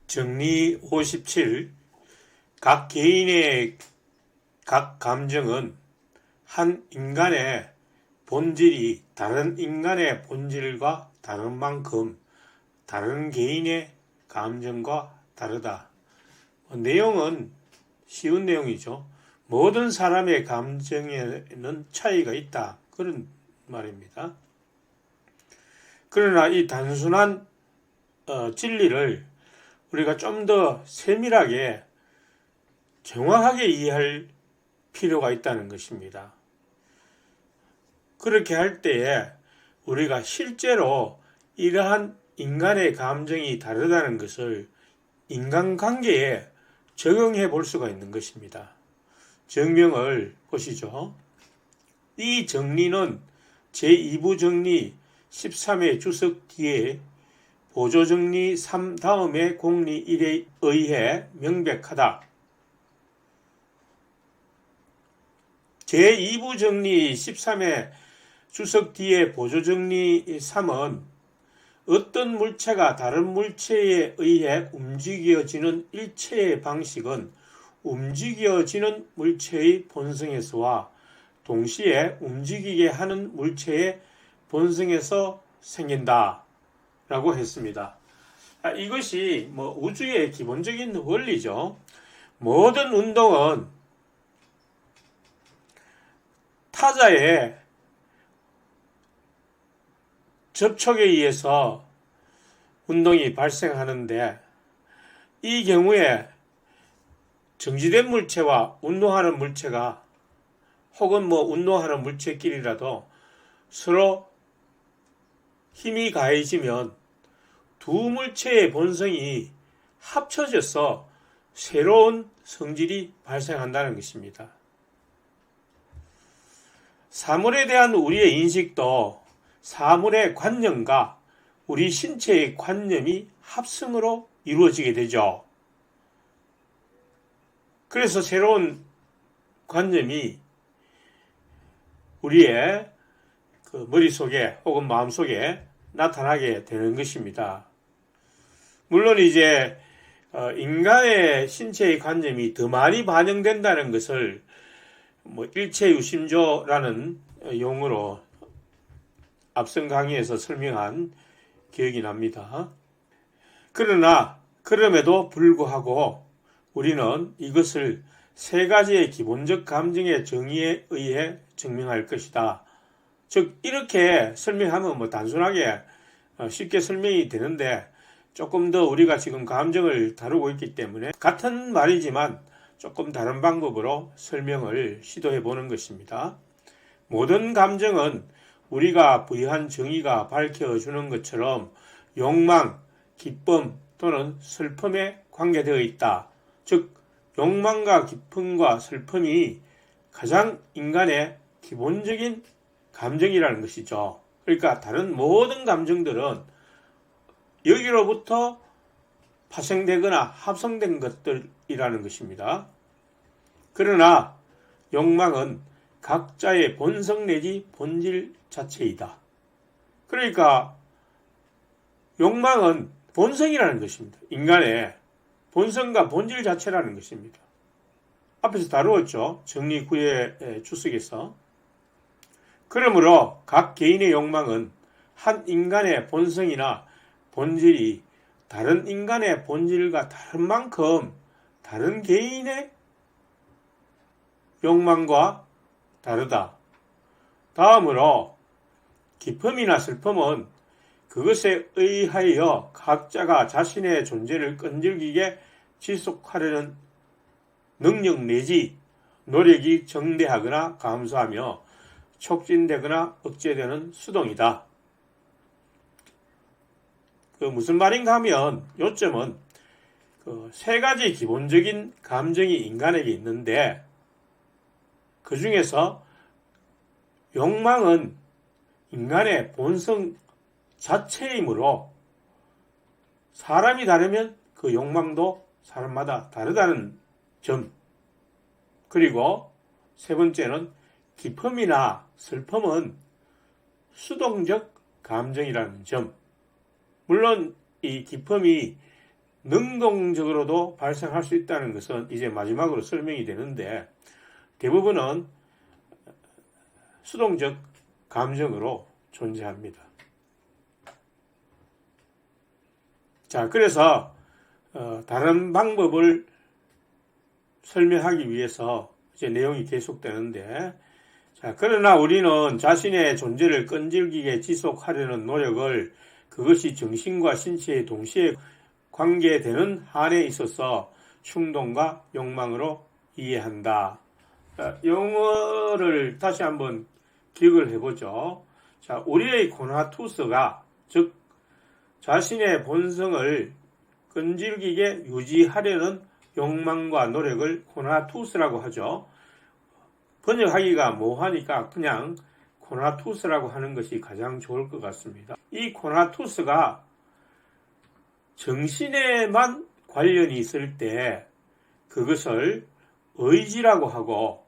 정리 57. 각 개인의 각 감정은 한 인간의 본질이 다른 인간의 본질과 다른 만큼 다른 개인의 감정과 다르다. 내용은 쉬운 내용이죠. 모든 사람의 감정에는 차이가 있다. 그런 말입니다. 그러나 이 단순한 진리를 우리가 좀 더 세밀하게 정확하게 이해할 필요가 있다는 것입니다. 그렇게 할 때에 우리가 실제로 이러한 인간의 감정이 다르다는 것을 인간관계에 적용해 볼 수가 있는 것입니다. 정명을 보시죠. 이 정리는 제2부 정리 13회 주석 뒤에 보조정리 3 다음의 공리 1에 의해 명백하다. 제2부 정리 13회 주석 뒤에 보조정리 3은 어떤 물체가 다른 물체에 의해 움직여지는 일체의 방식은 움직여지는 물체의 본성에서와 동시에 움직이게 하는 물체의 본성에서 생긴다 라고 했습니다. 이것이 우주의 기본적인 원리죠. 모든 운동은 타자의 접촉에 의해서 운동이 발생하는데, 이 경우에 정지된 물체와 운동하는 물체가 혹은 운동하는 물체끼리라도 서로 힘이 가해지면 두 물체의 본성이 합쳐져서 새로운 성질이 발생한다는 것입니다. 사물에 대한 우리의 인식도 사물의 관념과 우리 신체의 관념이 합성으로 이루어지게 되죠. 그래서 새로운 관념이 우리의 머릿속에 혹은 마음속에 나타나게 되는 것입니다. 물론 이제 인간의 신체의 관념이 더 많이 반영된다는 것을 일체유심조라는 용어로 앞선 강의에서 설명한 기억이 납니다. 그러나 그럼에도 불구하고 우리는 이것을 세 가지의 기본적 감정의 정의에 의해 증명할 것이다. 즉 이렇게 설명하면 단순하게 쉽게 설명이 되는데, 조금 더 우리가 지금 감정을 다루고 있기 때문에 같은 말이지만 조금 다른 방법으로 설명을 시도해 보는 것입니다. 모든 감정은 우리가 부여한 정의가 밝혀주는 것처럼 욕망, 기쁨 또는 슬픔에 관계되어 있다. 즉 욕망과 기쁨과 슬픔이 가장 인간의 기본적인 감정이라는 것이죠. 그러니까 다른 모든 감정들은 여기로부터 파생되거나 합성된 것들이라는 것입니다. 그러나 욕망은 각자의 본성 내지 본질 자체이다. 그러니까 욕망은 본성이라는 것입니다. 인간의 본성과 본질 자체라는 것입니다. 앞에서 다루었죠. 정리 9의 주석에서. 그러므로 각 개인의 욕망은 한 인간의 본성이나 본질이 다른 인간의 본질과 다른 만큼 다른 개인의 욕망과 다르다. 다음으로 기쁨이나 슬픔은 그것에 의하여 각자가 자신의 존재를 끈질기게 지속하려는 능력 내지 노력이 정대하거나 감소하며 촉진되거나 억제되는 수동이다. 무슨 말인가 하면 요점은 세 가지 기본적인 감정이 인간에게 있는데, 그 중에서 욕망은 인간의 본성 자체이므로 사람이 다르면 그 욕망도 사람마다 다르다는 점, 그리고 세 번째는 기쁨이나 슬픔은 수동적 감정이라는 점. 물론 이 기쁨이 능동적으로도 발생할 수 있다는 것은 이제 마지막으로 설명이 되는데, 대부분은 수동적 감정으로 존재합니다. 자, 그래서 다른 방법을 설명하기 위해서 이제 내용이 계속되는데, 자, 그러나 우리는 자신의 존재를 끈질기게 지속하려는 노력을 그것이 정신과 신체에 동시에 관계되는 한에 있어서 충동과 욕망으로 이해한다. 자, 영어를 다시 한번 기억을 해보죠. 자, 우리의 코나투스가, 즉 자신의 본성을 끈질기게 유지하려는 욕망과 노력을 코나투스라고 하죠. 번역하기가 뭐하니까 그냥 코나투스라고 하는 것이 가장 좋을 것 같습니다. 이 코나투스가 정신에만 관련이 있을 때 그것을 의지라고 하고,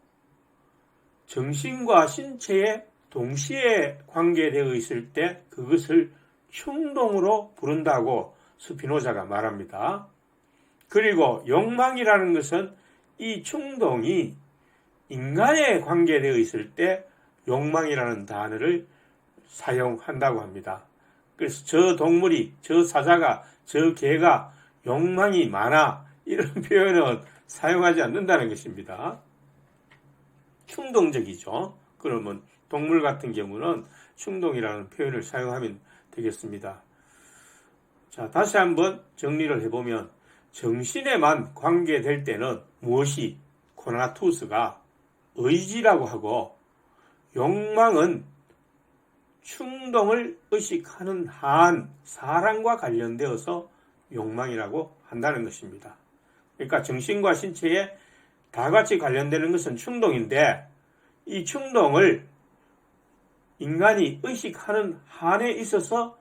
정신과 신체에 동시에 관계되어 있을 때 그것을 충동으로 부른다고 스피노자가 말합니다. 그리고 욕망이라는 것은 이 충동이 인간에 관계되어 있을 때 욕망이라는 단어를 사용한다고 합니다. 그래서 저 동물이, 저 사자가, 저 개가 욕망이 많아, 이런 표현은 사용하지 않는다는 것입니다. 충동적이죠. 그러면 동물 같은 경우는 충동이라는 표현을 사용하면 되겠습니다. 자, 다시 한번 정리를 해보면, 정신에만 관계될 때는 무엇이 코나투스가 의지라고 하고, 욕망은 충동을 의식하는 한 사랑과 관련되어서 욕망이라고 한다는 것입니다. 그러니까 정신과 신체에 다 같이 관련되는 것은 충동인데, 이 충동을 인간이 의식하는 한에 있어서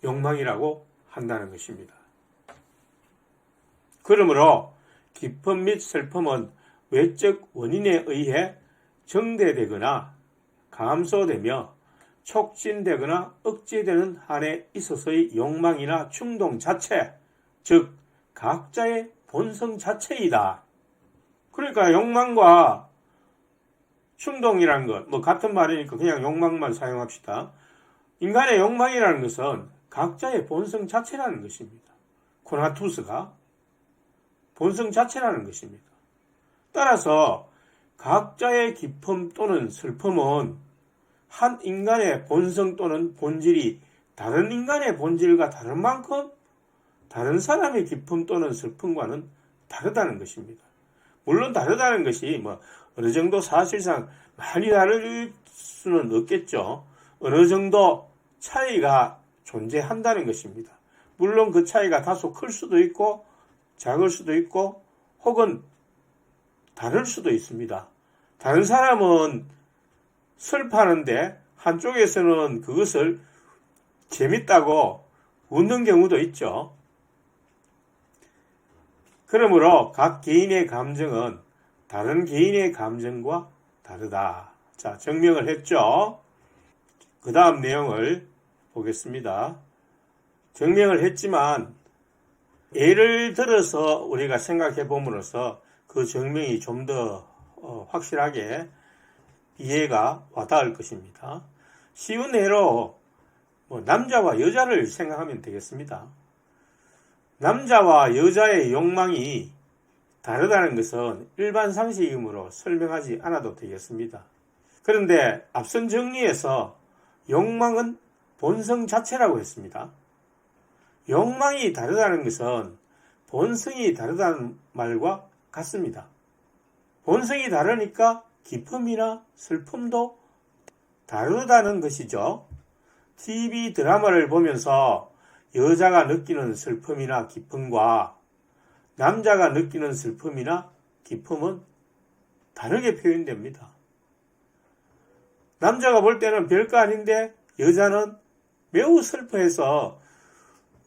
욕망이라고 한다는 것입니다. 그러므로 기쁨 및 슬픔은 외적 원인에 의해 정대되거나 감소되며 촉진되거나 억제되는 한에 있어서의 욕망이나 충동 자체, 즉 각자의 본성 자체이다. 그러니까 욕망과 충동이라는 것, 같은 말이니까 그냥 욕망만 사용합시다. 인간의 욕망이라는 것은 각자의 본성 자체라는 것입니다. 코나투스가 본성 자체라는 것입니다. 따라서 각자의 기쁨 또는 슬픔은 한 인간의 본성 또는 본질이 다른 인간의 본질과 다른 만큼 다른 사람의 기쁨 또는 슬픔과는 다르다는 것입니다. 물론 다르다는 것이 어느 정도 사실상 많이 다를 수는 없겠죠. 어느 정도 차이가 존재한다는 것입니다. 물론 그 차이가 다소 클 수도 있고 작을 수도 있고 혹은 다를 수도 있습니다. 다른 사람은 슬퍼하는데 한쪽에서는 그것을 재밌다고 웃는 경우도 있죠. 그러므로 각 개인의 감정은 다른 개인의 감정과 다르다. 자, 증명을 했죠. 그 다음 내용을 보겠습니다. 증명을 했지만 예를 들어서 우리가 생각해 봄으로써 그 증명이 좀 더 확실하게 이해가 와닿을 것입니다. 쉬운 예로 남자와 여자를 생각하면 되겠습니다. 남자와 여자의 욕망이 다르다는 것은 일반 상식이므로 설명하지 않아도 되겠습니다. 그런데 앞선 정리에서 욕망은 본성 자체라고 했습니다. 욕망이 다르다는 것은 본성이 다르다는 말과 같습니다. 본성이 다르니까 기쁨이나 슬픔도 다르다는 것이죠. TV 드라마를 보면서 여자가 느끼는 슬픔이나 기쁨과 남자가 느끼는 슬픔이나 기쁨은 다르게 표현됩니다. 남자가 볼 때는 별거 아닌데 여자는 매우 슬퍼해서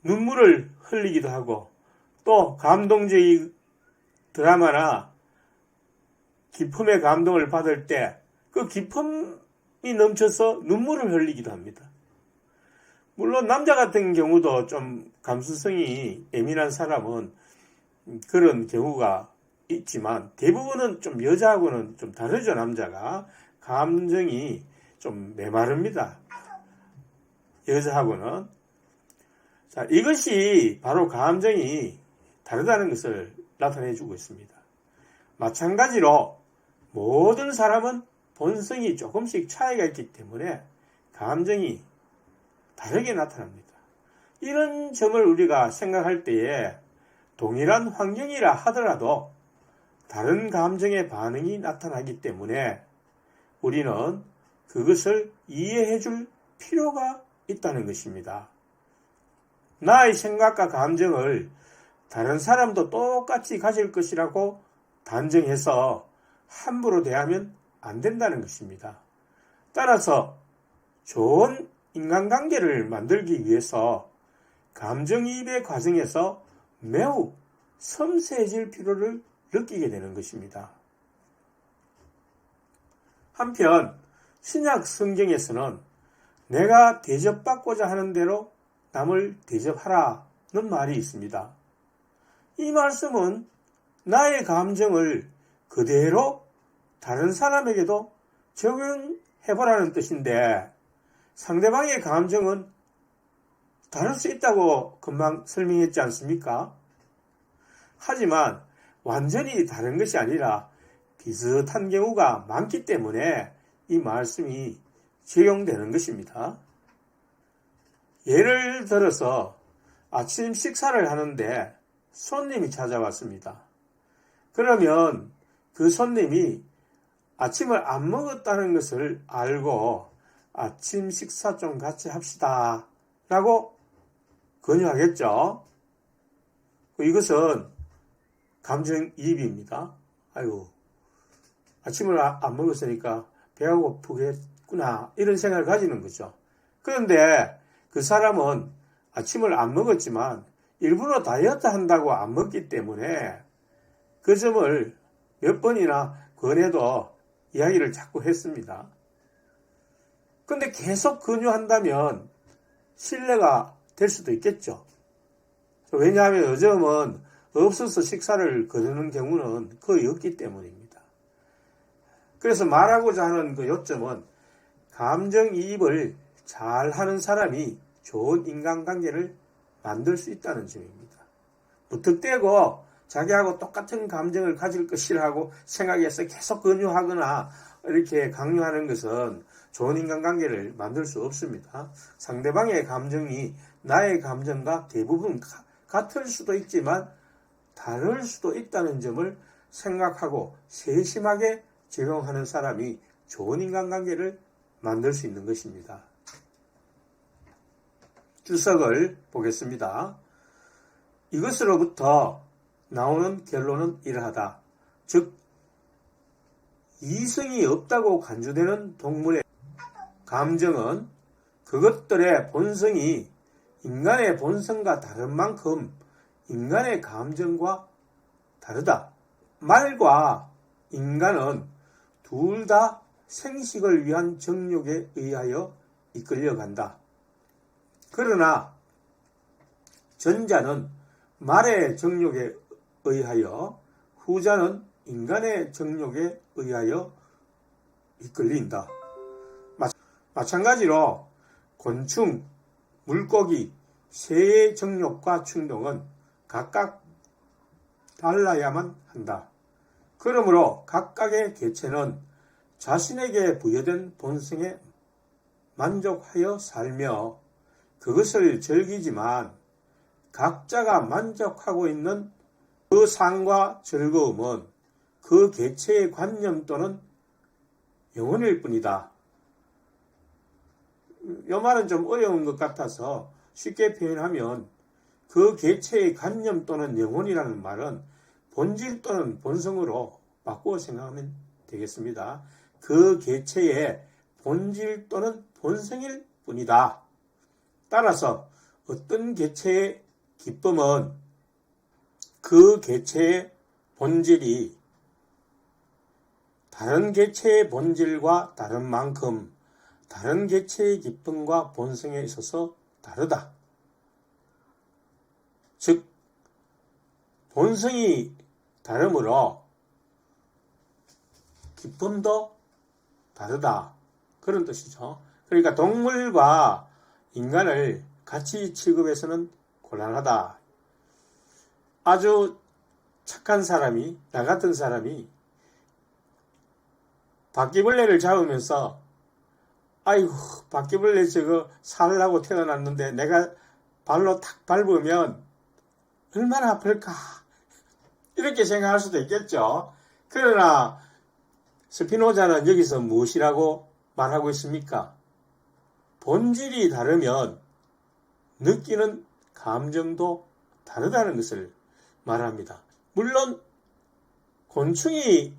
눈물을 흘리기도 하고, 또 감동적인 드라마나 기쁨의 감동을 받을 때 그 기쁨이 넘쳐서 눈물을 흘리기도 합니다. 물론 남자 같은 경우도 좀 감수성이 예민한 사람은 그런 경우가 있지만 대부분은 좀 여자하고는 좀 다르죠. 남자가 감정이 좀 메마릅니다. 여자하고는. 자, 이것이 바로 감정이 다르다는 것을 나타내 주고 있습니다. 마찬가지로 모든 사람은 본성이 조금씩 차이가 있기 때문에 감정이 다르게 나타납니다. 이런 점을 우리가 생각할 때에 동일한 환경이라 하더라도 다른 감정의 반응이 나타나기 때문에 우리는 그것을 이해해 줄 필요가 있다는 것입니다. 나의 생각과 감정을 다른 사람도 똑같이 가질 것이라고 단정해서 함부로 대하면 안 된다는 것입니다. 따라서 좋은 인간관계를 만들기 위해서 감정이입의 과정에서 매우 섬세해질 필요를 느끼게 되는 것입니다. 한편 신약 성경에서는 내가 대접받고자 하는 대로 남을 대접하라는 말이 있습니다. 이 말씀은 나의 감정을 그대로 다른 사람에게도 적용해보라는 뜻인데 상대방의 감정은 다를 수 있다고 금방 설명했지 않습니까? 하지만 완전히 다른 것이 아니라 비슷한 경우가 많기 때문에 이 말씀이 적용되는 것입니다. 예를 들어서 아침 식사를 하는데 손님이 찾아왔습니다. 그러면 그 손님이 아침을 안 먹었다는 것을 알고 아침 식사 좀 같이 합시다 라고 권유하겠죠. 이것은 감정이입입니다. 아이고, 아침을 안 먹었으니까 배가 고프겠구나 이런 생각을 가지는 거죠. 그런데 그 사람은 아침을 안 먹었지만 일부러 다이어트 한다고 안 먹기 때문에 그 점을 몇 번이나 권해도 이야기를 자꾸 했습니다. 근데 계속 권유한다면 신뢰가 될 수도 있겠죠. 왜냐하면 요즘은 없어서 식사를 거르는 경우는 거의 없기 때문입니다. 그래서 말하고자 하는 그 요점은 감정이입을 잘하는 사람이 좋은 인간관계를 만들 수 있다는 점입니다. 무턱대고 자기하고 똑같은 감정을 가질 것이라고 생각해서 계속 권유하거나 이렇게 강요하는 것은 좋은 인간관계를 만들 수 없습니다. 상대방의 감정이 나의 감정과 대부분 같을 수도 있지만 다를 수도 있다는 점을 생각하고 세심하게 적용하는 사람이 좋은 인간관계를 만들 수 있는 것입니다. 주석을 보겠습니다. 이것으로부터 나오는 결론은 이러하다. 즉 이성이 없다고 간주되는 동물의 감정은 그것들의 본성이 인간의 본성과 다른 만큼 인간의 감정과 다르다. 말과 인간은 둘 다 생식을 위한 정욕에 의하여 이끌려간다. 그러나 전자는 말의 정욕에 의하여, 후자는 인간의 정욕에 의하여 이끌린다. 마찬가지로 곤충, 물고기, 새의 정욕과 충동은 각각 달라야만 한다. 그러므로 각각의 개체는 자신에게 부여된 본성에 만족하여 살며 그것을 즐기지만 각자가 만족하고 있는 그 상과 즐거움은 그 개체의 관념 또는 영혼일 뿐이다. 이 말은 좀 어려운 것 같아서 쉽게 표현하면 그 개체의 관념 또는 영혼이라는 말은 본질 또는 본성으로 바꾸어 생각하면 되겠습니다. 그 개체의 본질 또는 본성일 뿐이다. 따라서 어떤 개체의 기쁨은 그 개체의 본질이 다른 개체의 본질과 다른 만큼 다른 개체의 기쁨과 본성에 있어서 다르다. 즉 본성이 다르므로 기쁨도 다르다. 그런 뜻이죠. 그러니까 동물과 인간을 같이 취급해서는 곤란하다. 아주 착한 사람이, 나 같은 사람이 바퀴벌레를 잡으면서 아이고 바퀴벌레 저거 살라고 태어났는데 내가 발로 탁 밟으면 얼마나 아플까 이렇게 생각할 수도 있겠죠. 그러나 스피노자는 여기서 무엇이라고 말하고 있습니까? 본질이 다르면 느끼는 감정도 다르다는 것을 말합니다. 물론 곤충이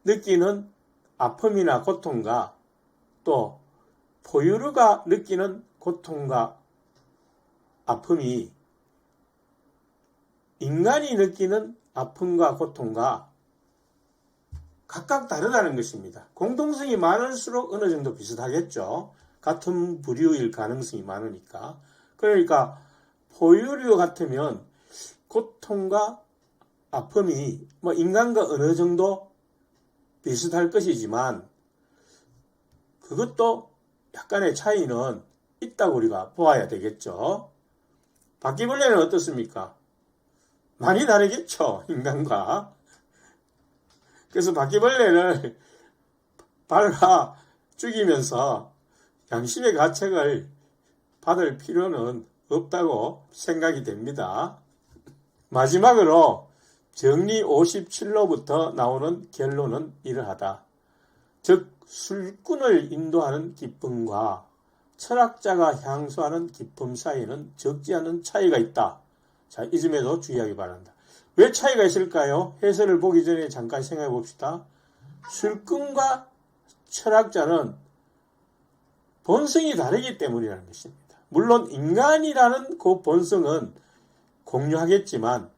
느끼는 아픔이나 고통과 또 포유류가 느끼는 고통과 아픔이 인간이 느끼는 아픔과 고통과 각각 다르다는 것입니다. 공동성이 많을수록 어느 정도 비슷하겠죠. 같은 부류일 가능성이 많으니까. 그러니까 포유류 같으면 고통과 아픔이 인간과 어느 정도 비슷할 것이지만 그것도 약간의 차이는 있다고 우리가 보아야 되겠죠. 바퀴벌레는 어떻습니까? 많이 다르겠죠, 인간과. 그래서 바퀴벌레를 밟아 죽이면서 양심의 가책을 받을 필요는 없다고 생각이 됩니다. 마지막으로 정리 57로부터 나오는 결론은 이러하다. 즉 술꾼을 인도하는 기쁨과 철학자가 향수하는 기쁨 사이에는 적지 않은 차이가 있다. 자, 이 점에도 주의하기 바란다. 왜 차이가 있을까요? 해설을 보기 전에 잠깐 생각해 봅시다. 술꾼과 철학자는 본성이 다르기 때문이라는 것입니다. 물론 인간이라는 그 본성은 공유하겠지만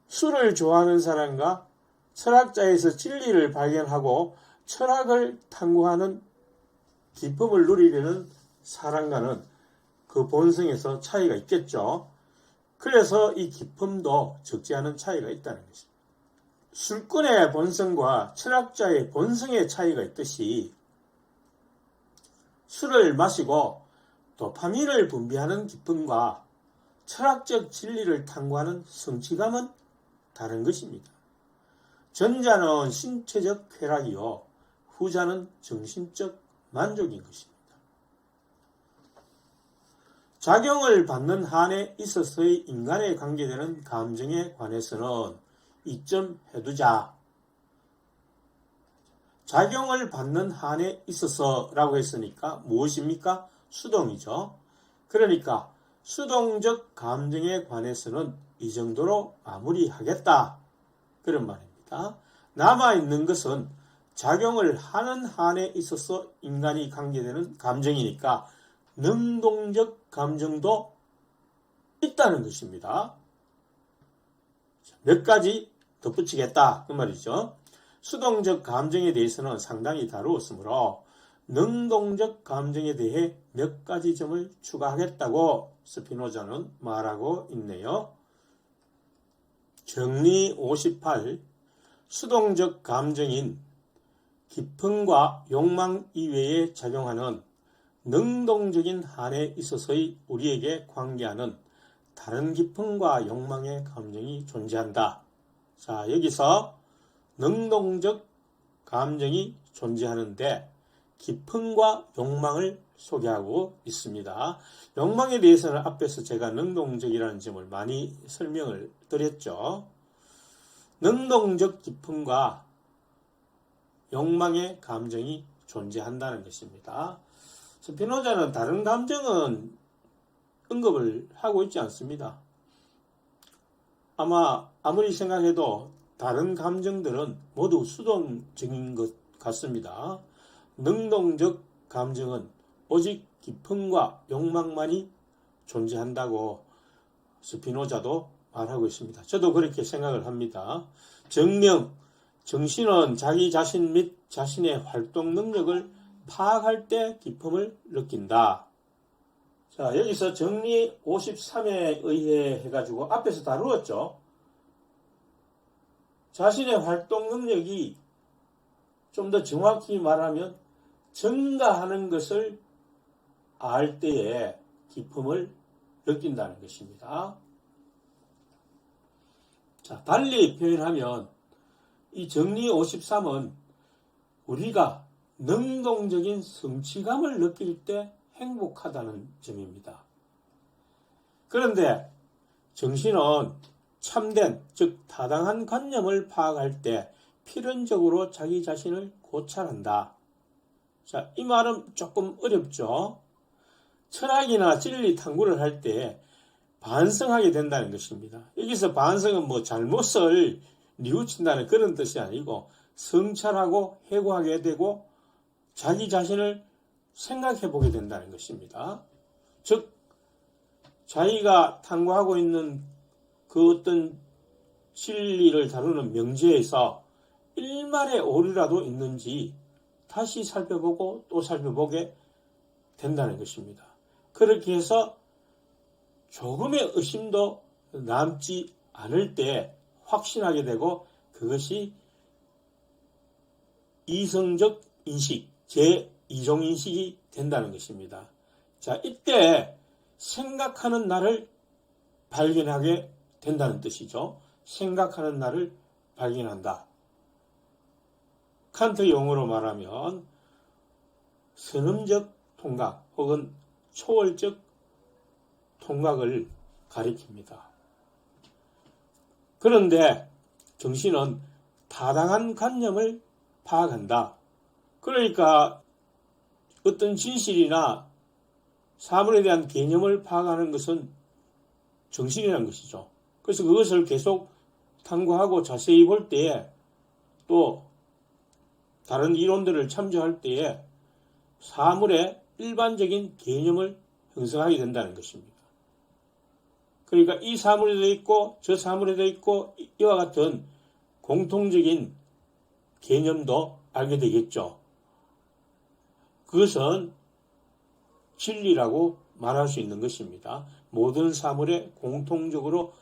술을 좋아하는 사람과 철학자에서 진리를 발견하고 철학을 탐구하는 기쁨을 누리려는 사람과는 그 본성에서 차이가 있겠죠. 그래서 이 기쁨도 적지 않은 차이가 있다는 것입니다. 술꾼의 본성과 철학자의 본성의 차이가 있듯이 술을 마시고 도파민을 분비하는 기쁨과 철학적 진리를 탐구하는 성취감은 다른 것입니다. 전자는 신체적 쾌락이요 후자는 정신적 만족인 것입니다. 작용을 받는 한에 있어서의 인간에 관계되는 감정에 관해서는 이점 해두자. 작용을 받는 한에 있어서라고 했으니까 무엇입니까? 수동이죠. 그러니까 수동적 감정에 관해서는 이 정도로 마무리하겠다. 그런 말입니다. 남아있는 것은 작용을 하는 한에 있어서 인간이 관계되는 감정이니까 능동적 감정도 있다는 것입니다. 몇 가지 덧붙이겠다. 그 말이죠. 수동적 감정에 대해서는 상당히 다루었으므로 능동적 감정에 대해 몇 가지 점을 추가하겠다고 스피노자는 말하고 있네요. 정리 58. 수동적 감정인 기쁨과 욕망 이외에 작용하는 능동적인 한에 있어서의 우리에게 관계하는 다른 기쁨과 욕망의 감정이 존재한다. 자, 여기서 능동적 감정이 존재하는데 기쁨과 욕망을 소개하고 있습니다. 욕망에 대해서는 앞에서 제가 능동적이라는 점을 많이 설명을 드렸죠. 능동적 기쁨과 욕망의 감정이 존재한다는 것입니다. 스피노자는 다른 감정은 언급을 하고 있지 않습니다. 아마 아무리 생각해도 다른 감정들은 모두 수동적인 것 같습니다. 능동적 감정은 오직 기쁨과 욕망만이 존재한다고 스피노자도 말하고 있습니다. 저도 그렇게 생각을 합니다. 정명, 정신은 자기 자신 및 자신의 활동 능력을 파악할 때 기쁨을 느낀다. 자, 여기서 정리 53에 의해 해가지고 앞에서 다루었죠. 자신의 활동 능력이 좀 더 정확히 말하면 증가하는 것을 알 때에 기쁨을 느낀다는 것입니다. 자, 달리 표현하면 이 정리 53은 우리가 능동적인 성취감을 느낄 때 행복하다는 점입니다. 그런데 정신은 참된, 즉 타당한 관념을 파악할 때 필연적으로 자기 자신을 고찰한다. 자, 이 말은 조금 어렵죠. 철학이나 진리 탐구를 할 때 반성하게 된다는 것입니다. 여기서 반성은 뭐 잘못을 뉘우친다는 그런 뜻이 아니고 성찰하고 회고하게 되고 자기 자신을 생각해 보게 된다는 것입니다. 즉 자기가 탐구하고 있는 그 어떤 진리를 다루는 명제에서 일말의 오류라도 있는지 다시 살펴보고 또 살펴보게 된다는 것입니다. 그렇게 해서 조금의 의심도 남지 않을 때 확신하게 되고 그것이 이성적 인식, 제2종 인식이 된다는 것입니다. 자, 이때 생각하는 나를 발견하게 된다는 뜻이죠. 생각하는 나를 발견한다. 칸트 용어로 말하면 선음적 통각 혹은 초월적 통각을 가리킵니다. 그런데 정신은 타당한 관념을 파악한다. 그러니까 어떤 진실이나 사물에 대한 개념을 파악하는 것은 정신이라는 것이죠. 그래서 그것을 계속 탐구하고 자세히 볼 때에 또 다른 이론들을 참조할 때에 사물의 일반적인 개념을 형성하게 된다는 것입니다. 그러니까 이 사물에도 있고 저 사물에도 있고 이와 같은 공통적인 개념도 알게 되겠죠. 그것은 진리라고 말할 수 있는 것입니다. 모든 사물에 공통적으로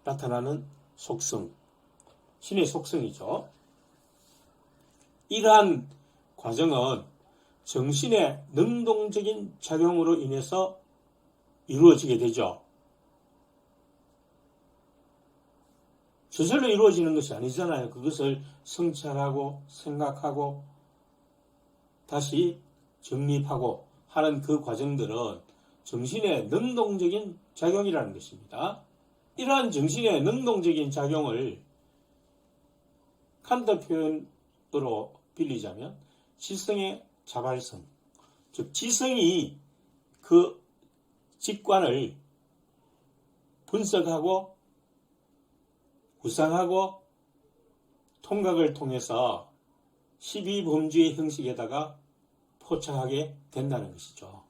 나타나는 속성, 신의 속성이죠. 이러한 과정은 정신의 능동적인 작용으로 인해서 이루어지게 되죠. 저절로 이루어지는 것이 아니잖아요. 그것을 성찰하고 생각하고 다시 정립하고 하는 그 과정들은 정신의 능동적인 작용이라는 것입니다. 이러한 정신의 능동적인 작용을 칸트 표현으로 빌리자면 지성의 자발성, 즉 지성이 그 직관을 분석하고 구상하고 통각을 통해서 12범주의 형식에다가 포착하게 된다는 것이죠.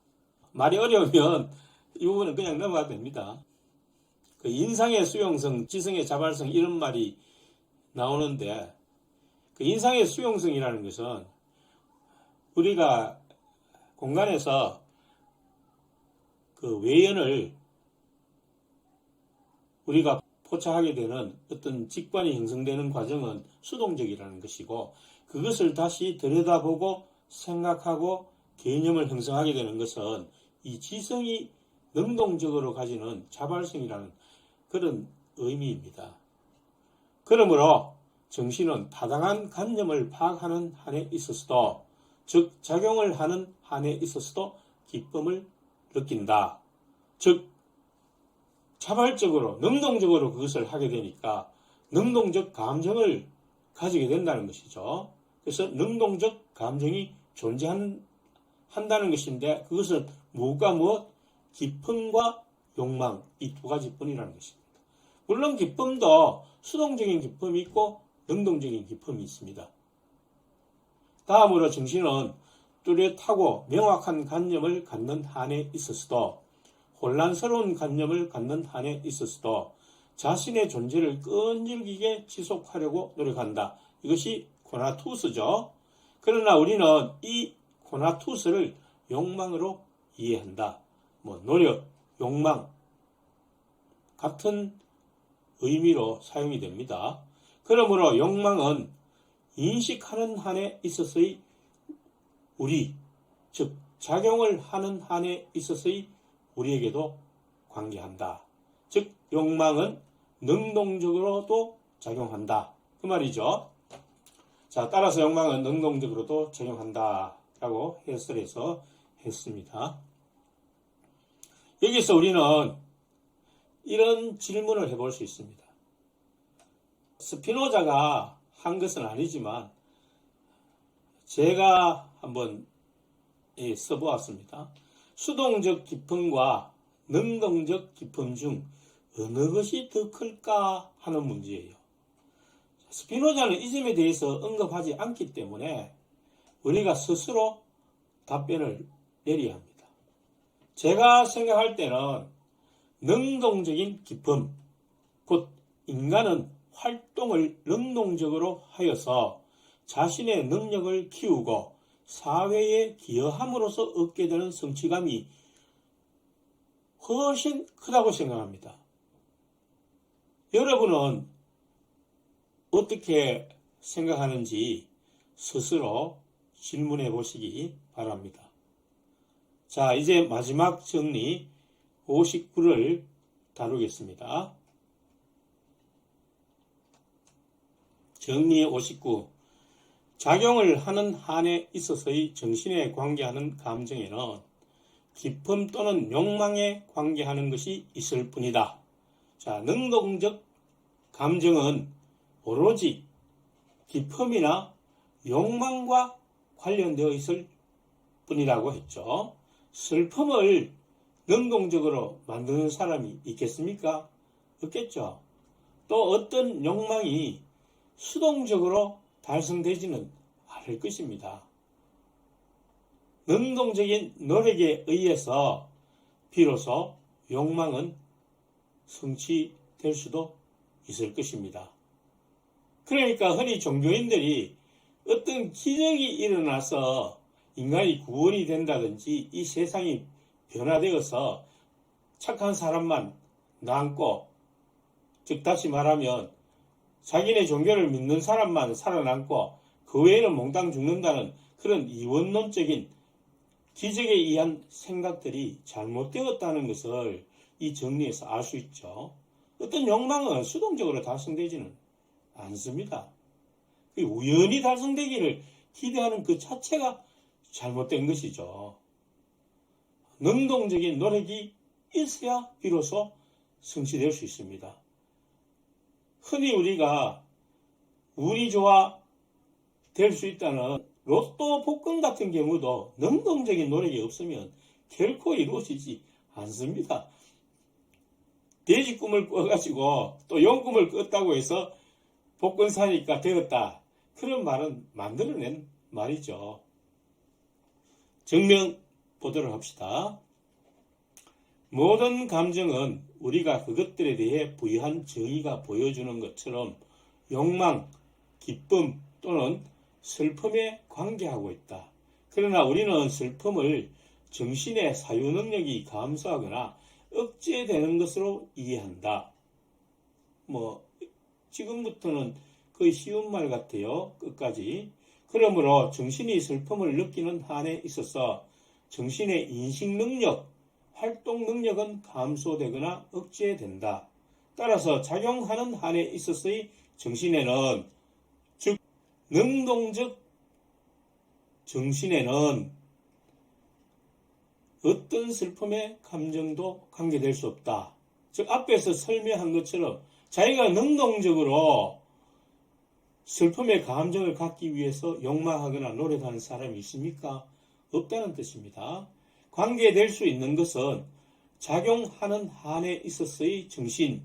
말이 어려우면 이 부분은 그냥 넘어가도 됩니다. 그 인상의 수용성, 지성의 자발성 이런 말이 나오는데 그 인상의 수용성이라는 것은 우리가 공간에서 그 외연을 우리가 포착하게 되는 어떤 직관이 형성되는 과정은 수동적이라는 것이고 그것을 다시 들여다보고 생각하고 개념을 형성하게 되는 것은 이 지성이 능동적으로 가지는 자발성이라는 그런 의미입니다. 그러므로 정신은 타당한 관념을 파악하는 한에 있어서도 즉 작용을 하는 한에 있어서도 기쁨을 느낀다. 즉 자발적으로 능동적으로 그것을 하게 되니까 능동적 감정을 가지게 된다는 것이죠. 그래서 능동적 감정이 존재한다는 것인데 그것은 무엇과 무엇? 기쁨과 욕망 이 두 가지뿐이라는 것입니다. 물론 기쁨도 수동적인 기쁨이 있고 능동적인 기쁨이 있습니다. 다음으로 정신은 뚜렷하고 명확한 관념을 갖는 한에 있어서도 혼란스러운 관념을 갖는 한에 있어서도 자신의 존재를 끈질기게 지속하려고 노력한다. 이것이 코나투스죠. 그러나 우리는 이 코나투스를 욕망으로 이해한다. 노력, 욕망 같은 의미로 사용이 됩니다. 그러므로 욕망은 인식하는 한에 있어서의 우리, 즉 작용을 하는 한에 있어서의 우리에게도 관계한다. 즉 욕망은 능동적으로도 작용한다. 그 말이죠. 자, 따라서 욕망은 능동적으로도 작용한다 라고 해설해서 했습니다. 여기서 우리는 이런 질문을 해볼 수 있습니다. 스피노자가 한 것은 아니지만 제가 한번 써보았습니다. 수동적 기품과 능동적 기품 중 어느 것이 더 클까 하는 문제예요. 스피노자는 이 점에 대해서 언급하지 않기 때문에 우리가 스스로 답변을 내려야 합니다. 제가 생각할 때는 능동적인 기품, 곧 인간은 활동을 능동적으로 하여서 자신의 능력을 키우고 사회에 기여함으로써 얻게 되는 성취감이 훨씬 크다고 생각합니다. 여러분은 어떻게 생각하는지 스스로 질문해 보시기 바랍니다. 자, 이제 마지막 정리 59를 다루겠습니다. 정리 59. 작용을 하는 한에 있어서의 정신에 관계하는 감정에는 기품 또는 욕망에 관계하는 것이 있을 뿐이다. 자, 능동적 감정은 오로지 기품이나 욕망과 관련되어 있을 뿐이라고 했죠. 슬픔을 능동적으로 만드는 사람이 있겠습니까? 없겠죠. 또 어떤 욕망이 수동적으로 달성되지는 않을 것입니다. 능동적인 노력에 의해서 비로소 욕망은 성취될 수도 있을 것입니다. 그러니까 흔히 종교인들이 어떤 기적이 일어나서 인간이 구원이 된다든지 이 세상이 변화되어서 착한 사람만 남고, 즉 다시 말하면 자기네 종교를 믿는 사람만 살아남고 그 외에는 몽땅 죽는다는 그런 이원론적인 기적에 의한 생각들이 잘못되었다는 것을 이 정리에서 알 수 있죠. 어떤 욕망은 수동적으로 달성되지는 않습니다. 우연히 달성되기를 기대하는 그 자체가 잘못된 것이죠. 능동적인 노력이 있어야 비로소 성취될 수 있습니다. 흔히 우리가 운이 좋아 될 수 있다는 로또 복권 같은 경우도 능동적인 노력이 없으면 결코 이루어지지 않습니다. 돼지 꿈을 꿔가지고 또 용 꿈을 꿨다고 해서 복권 사니까 되었다. 그런 말은 만들어낸 말이죠. 증명 보도록 합시다. 모든 감정은 우리가 그것들에 대해 부여한 정의가 보여주는 것처럼 욕망, 기쁨 또는 슬픔에 관계하고 있다. 그러나 우리는 슬픔을 정신의 사유 능력이 감소하거나 억제되는 것으로 이해한다. 지금부터는 거의 쉬운 말 같아요. 끝까지. 그러므로 정신이 슬픔을 느끼는 한에 있어서 정신의 인식 능력, 활동 능력은 감소되거나 억제된다. 따라서 작용하는 한에 있어서의 정신에는, 즉 능동적 정신에는 어떤 슬픔의 감정도 관계될 수 없다. 즉 앞에서 설명한 것처럼 자기가 능동적으로 슬픔의 감정을 갖기 위해서 욕망하거나 노력하는 사람이 있습니까? 없다는 뜻입니다. 관계될 수 있는 것은 작용하는 한에 있어서의 정신,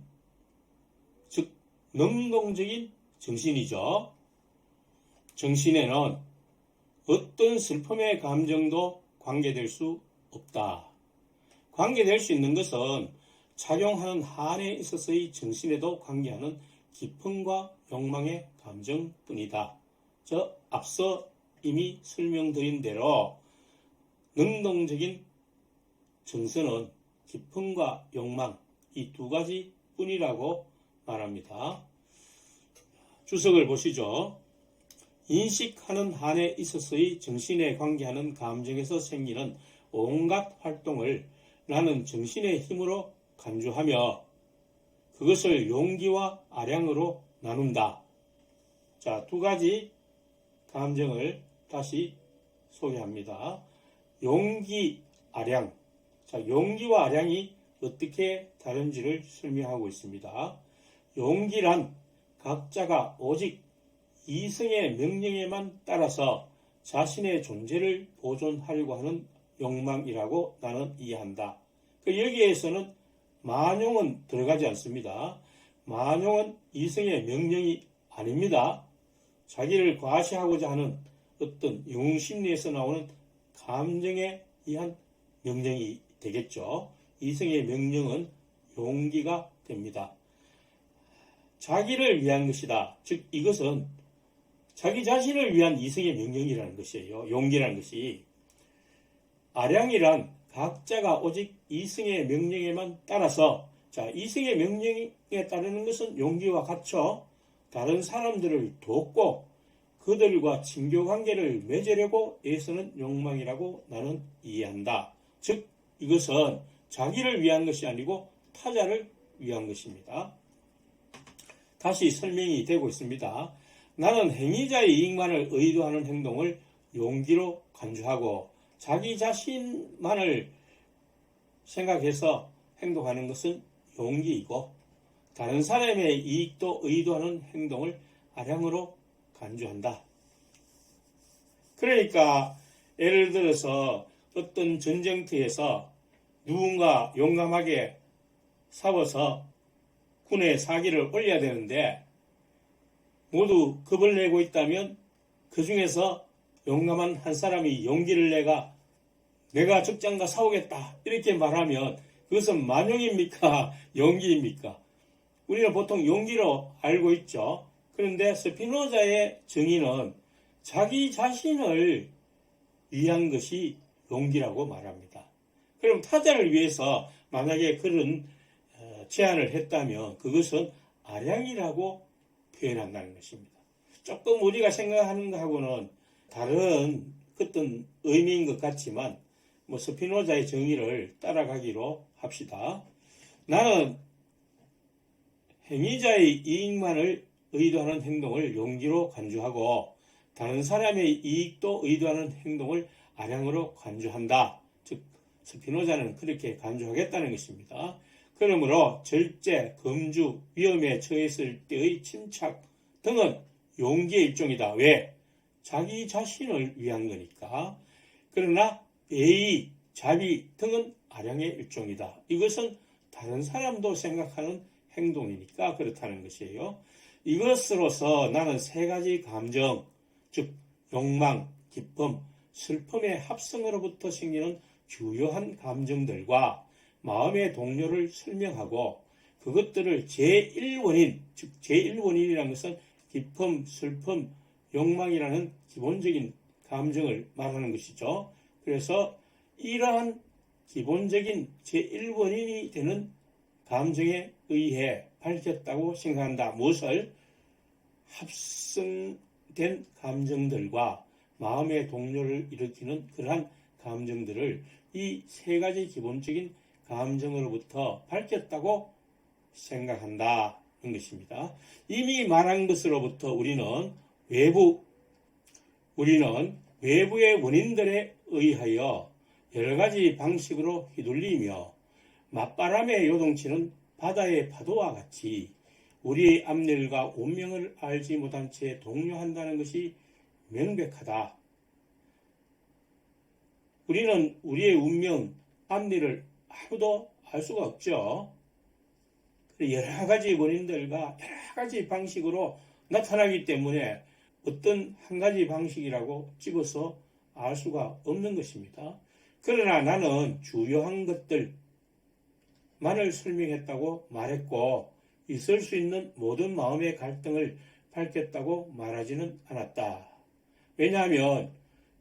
즉 능동적인 정신이죠. 정신에는 어떤 슬픔의 감정도 관계될 수 없다. 관계될 수 있는 것은 작용하는 한에 있어서의 정신에도 관계하는 기쁨과 욕망의 감정뿐이다. 앞서 이미 설명드린 대로 능동적인 정서는 기쁨과 욕망 이 두 가지 뿐이라고 말합니다. 주석을 보시죠. 인식하는 한에 있어서의 정신에 관계하는 감정에서 생기는 온갖 활동을 나는 정신의 힘으로 간주하며 그것을 용기와 아량으로 나눈다. 자, 두 가지 감정을 다시 소개합니다. 용기, 아량. 자, 용기와 아량이 어떻게 다른지를 설명하고 있습니다. 용기란 각자가 오직 이성의 명령에만 따라서 자신의 존재를 보존하려고 하는 욕망이라고 나는 이해한다. 여기에서는 만용은 들어가지 않습니다. 만용은 이성의 명령이 아닙니다. 자기를 과시하고자 하는 어떤 영웅심리에서 나오는 감정에 의한 명령이 되겠죠. 이성의 명령은 용기가 됩니다. 자기를 위한 것이다. 즉 이것은 자기 자신을 위한 이성의 명령이라는 것이에요. 용기라는 것이. 아량이란 각자가 오직 이성의 명령에만 따라서, 자, 이성의 명령에 따르는 것은 용기와 같죠. 다른 사람들을 돕고 그들과 친교관계를 맺으려고 애쓰는 욕망이라고 나는 이해한다. 즉 이것은 자기를 위한 것이 아니고 타자를 위한 것입니다. 다시 설명이 되고 있습니다. 나는 행위자의 이익만을 의도하는 행동을 용기로 간주하고 자기 자신만을 생각해서 행동하는 것은 용기이고 다른 사람의 이익도 의도하는 행동을 아량으로 간주한다. 그러니까 예를 들어서 어떤 전쟁터에서 누군가 용감하게 싸워서 군의 사기를 올려야 되는데 모두 겁을 내고 있다면 그 중에서 용감한 한 사람이 용기를 내가 적장과 싸우겠다 이렇게 말하면 그것은 만용입니까? 용기입니까? 우리는 보통 용기로 알고 있죠. 그런데 스피노자의 정의는 자기 자신을 위한 것이 용기라고 말합니다. 그럼 타자를 위해서 만약에 그런 제안을 했다면 그것은 아량이라고 표현한다는 것입니다. 조금 우리가 생각하는 것하고는 다른 어떤 의미인 것 같지만 스피노자의 정의를 따라가기로 합시다. 나는 행위자의 이익만을 의도하는 행동을 용기로 간주하고 다른 사람의 이익도 의도하는 행동을 아량으로 간주한다. 즉 스피노자는 그렇게 간주하겠다는 것입니다. 그러므로 절제, 금주, 위험에 처했을 때의 침착 등은 용기의 일종이다. 왜? 자기 자신을 위한 거니까. 그러나 예의, 자비 등은 아량의 일종이다. 이것은 다른 사람도 생각하는 행동이니까 그렇다는 것이에요. 이것으로서 나는 세 가지 감정, 즉 욕망, 기쁨, 슬픔의 합성으로부터 생기는 주요한 감정들과 마음의 동료를 설명하고 그것들을 제1원인, 즉 제1원인이라는 것은 기쁨, 슬픔, 욕망이라는 기본적인 감정을 말하는 것이죠. 그래서 이러한 기본적인 제1원인이 되는 감정에 의해 밝혔다고 생각한다. 무엇을? 합성된 감정들과 마음의 동료를 일으키는 그러한 감정들을 이 세 가지 기본적인 감정으로부터 밝혔다고 생각한다는 것입니다. 이미 말한 것으로부터 우리는 외부의 원인들에 의하여 여러 가지 방식으로 휘둘리며 맞바람에 요동치는 바다의 파도와 같이 우리의 앞일과 운명을 알지 못한 채 동요한다는 것이 명백하다. 우리는 우리의 운명, 앞일을 아무도 알 수가 없죠. 여러 가지 원인들과 여러 가지 방식으로 나타나기 때문에 어떤 한 가지 방식이라고 집어서 알 수가 없는 것입니다. 그러나 나는 주요한 것들만을 설명했다고 말했고 있을 수 있는 모든 마음의 갈등을 밝혔다고 말하지는 않았다. 왜냐하면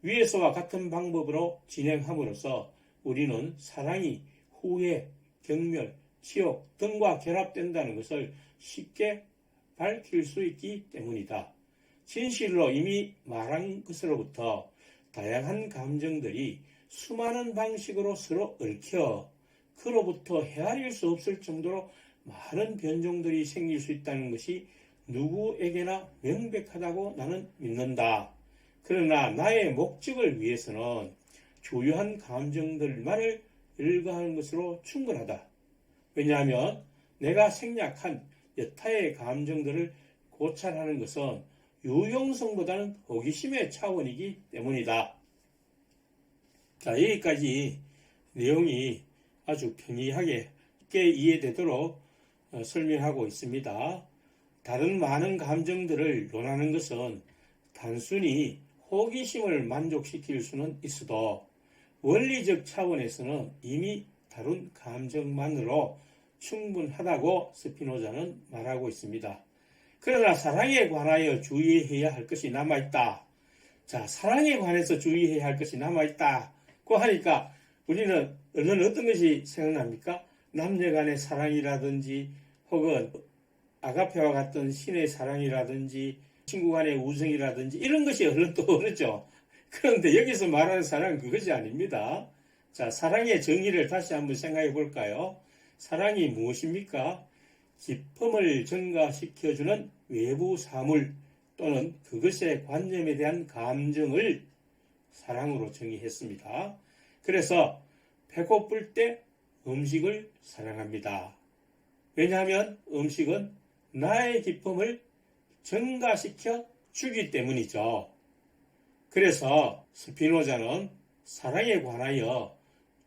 위에서와 같은 방법으로 진행함으로써 우리는 사랑이 후회, 경멸, 치욕 등과 결합된다는 것을 쉽게 밝힐 수 있기 때문이다. 진실로 이미 말한 것으로부터 다양한 감정들이 수많은 방식으로 서로 얽혀 그로부터 헤아릴 수 없을 정도로 많은 변종들이 생길 수 있다는 것이 누구에게나 명백하다고 나는 믿는다. 그러나 나의 목적을 위해서는 주요한 감정들만을 일가하는 것으로 충분하다. 왜냐하면 내가 생략한 여타의 감정들을 고찰하는 것은 유용성보다는 호기심의 차원이기 때문이다. 자, 여기까지 내용이 아주 편리하게 이해되도록 설명하고 있습니다. 다른 많은 감정들을 논하는 것은 단순히 호기심을 만족시킬 수는 있어도 원리적 차원에서는 이미 다룬 감정만으로 충분하다고 스피노자는 말하고 있습니다. 그러나 사랑에 관하여 주의해야 할 것이 남아있다. 자, 사랑에 관해서 주의해야 할 것이 남아있다고 하니까 우리는 어떤 것이 생각납니까? 남녀 간의 사랑이라든지 혹은 아가페와 같은 신의 사랑이라든지 친구 간의 우정이라든지 이런 것이 얼른 떠오르죠. 그런데 여기서 말하는 사랑은 그것이 아닙니다. 자, 사랑의 정의를 다시 한번 생각해 볼까요? 사랑이 무엇입니까? 기쁨을 증가시켜주는 외부 사물 또는 그것의 관념에 대한 감정을 사랑으로 정의했습니다. 그래서 배고플 때 음식을 사랑합니다. 왜냐하면 음식은 나의 기쁨을 증가시켜 주기 때문이죠. 그래서 스피노자는 사랑에 관하여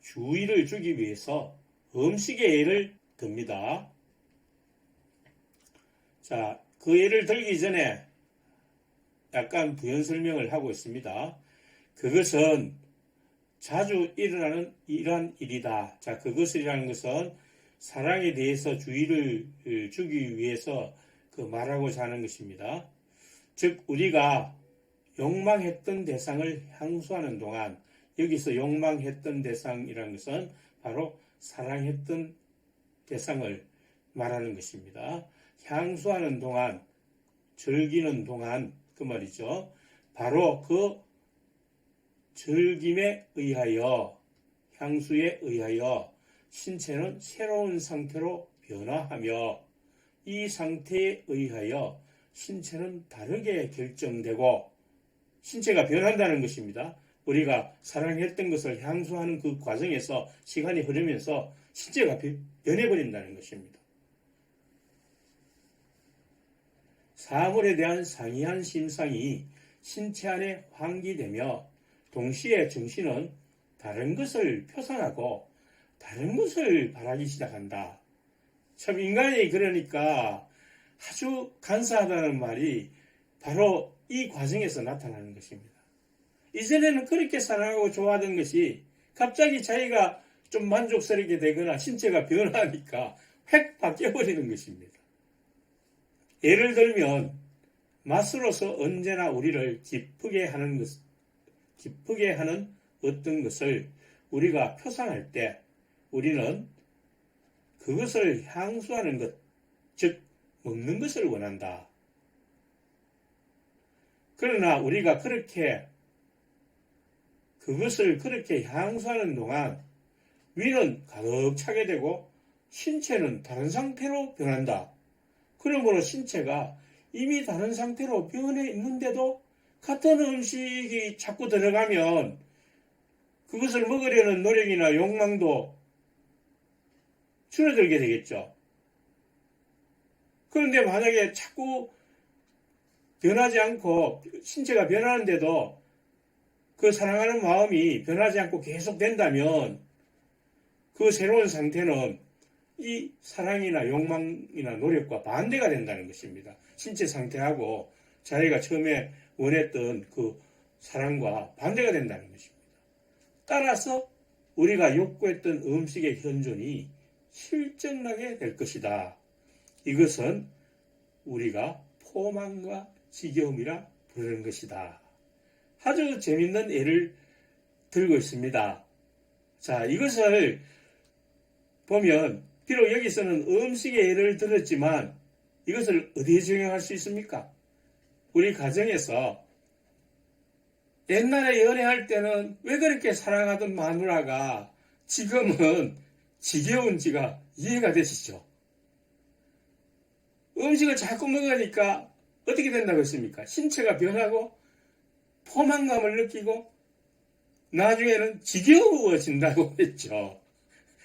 주의를 주기 위해서 음식의 예를 듭니다. 자, 그 예를 들기 전에 약간 부연 설명을 하고 있습니다. 그것은 자주 일어나는 이러한 일이다. 자, 그것이라는 것은 사랑에 대해서 주의를 주기 위해서 말하고자 하는 것입니다. 즉, 우리가 욕망했던 대상을 향수하는 동안, 여기서 욕망했던 대상이라는 것은 바로 사랑했던 대상을 말하는 것입니다. 향수하는 동안, 즐기는 동안, 그 말이죠. 바로 그 즐김에 의하여, 향수에 의하여 신체는 새로운 상태로 변화하며 이 상태에 의하여 신체는 다르게 결정되고 신체가 변한다는 것입니다. 우리가 사랑했던 것을 향수하는 그 과정에서 시간이 흐르면서 신체가 변해버린다는 것입니다. 사물에 대한 상이한 심상이 신체 안에 환기되며 동시에 정신은 다른 것을 표상하고 다른 것을 바라기 시작한다. 참 인간이 그러니까 아주 간사하다는 말이 바로 이 과정에서 나타나는 것입니다. 이전에는 그렇게 사랑하고 좋아하던 것이 갑자기 자기가 좀 만족스럽게 되거나 신체가 변하니까 획 바뀌어버리는 것입니다. 예를 들면 맛으로서 언제나 우리를 기쁘게 하는 어떤 것을 우리가 표상할 때 우리는 그것을 향수하는 것, 즉 먹는 것을 원한다. 그러나 우리가 그것을 그렇게 향수하는 동안 위는 가득 차게 되고 신체는 다른 상태로 변한다. 그러므로 신체가 이미 다른 상태로 변해 있는데도 같은 음식이 자꾸 들어가면 그것을 먹으려는 노력이나 욕망도 줄어들게 되겠죠. 그런데 만약에 자꾸 변하지 않고 신체가 변하는데도 그 사랑하는 마음이 변하지 않고 계속 된다면 그 새로운 상태는 이 사랑이나 욕망이나 노력과 반대가 된다는 것입니다. 신체 상태하고 자기가 처음에 원했던 그 사랑과 반대가 된다는 것입니다. 따라서 우리가 욕구했던 음식의 현존이 실증나게 될 것이다. 이것은 우리가 포만과 지겨움이라 부르는 것이다. 아주 재밌는 예를 들고 있습니다. 자, 이것을 보면 비록 여기서는 음식의 예를 들었지만 이것을 어디에 적용할 수 있습니까? 우리 가정에서 옛날에 연애할 때는 왜 그렇게 사랑하던 마누라가 지금은 지겨운지가 이해가 되시죠? 음식을 자꾸 먹으니까 어떻게 된다고 했습니까? 신체가 변하고 포만감을 느끼고 나중에는 지겨워진다고 했죠.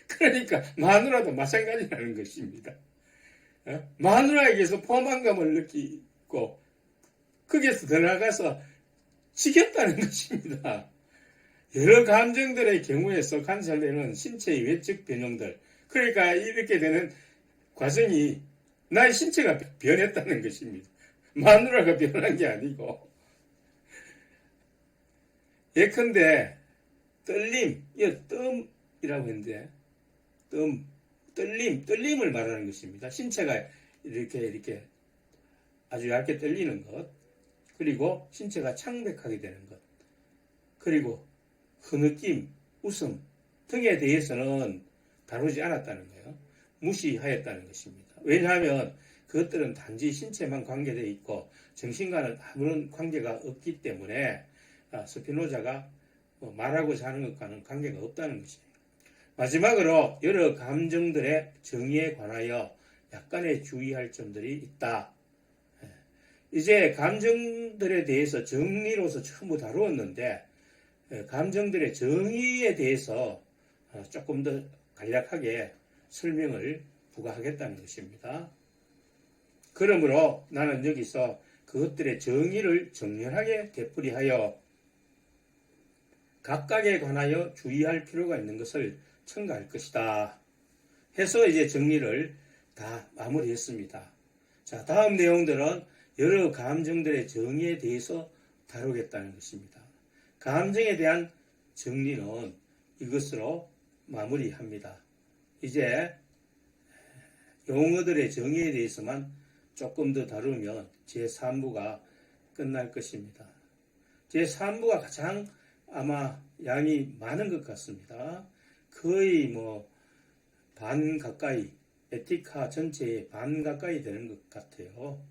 그러니까 마누라도 마찬가지라는 것입니다. 마누라에게서 포만감을 느끼고 거기에서 더 나가서 지겹다는 것입니다. 여러 감정들의 경우에서 관찰되는 신체의 외적 변형들, 그러니까 이렇게 되는 과정이 나의 신체가 변했다는 것입니다. 마누라가 변한 게 아니고. 예컨대 떨림, 뜸이라고 했는데 떨림을 말하는 것입니다. 신체가 이렇게 아주 얇게 떨리는 것, 그리고 신체가 창백하게 되는 것, 그리고 흐느낌, 웃음 등에 대해서는 다루지 않았다는 거예요. 무시하였다는 것입니다. 왜냐하면 그것들은 단지 신체만 관계되어 있고 정신과는 아무런 관계가 없기 때문에 스피노자가 말하고자 하는 것과는 관계가 없다는 것이에요. 마지막으로 여러 감정들의 정의에 관하여 약간의 주의할 점들이 있다. 이제 감정들에 대해서 정리로서 전부 다루었는데 감정들의 정의에 대해서 조금 더 간략하게 설명을 부과하겠다는 것입니다. 그러므로 나는 여기서 그것들의 정의를 정렬하게 되풀이하여 각각에 관하여 주의할 필요가 있는 것을 첨가할 것이다. 해서 이제 정리를 다 마무리했습니다. 자, 다음 내용들은 여러 감정들의 정의에 대해서 다루겠다는 것입니다. 감정에 대한 정리는 이것으로 마무리합니다. 이제 용어들의 정의에 대해서만 조금 더 다루면 제3부가 끝날 것입니다. 제3부가 가장 아마 양이 많은 것 같습니다. 거의 반 가까이, 에티카 전체의 반 가까이 되는 것 같아요.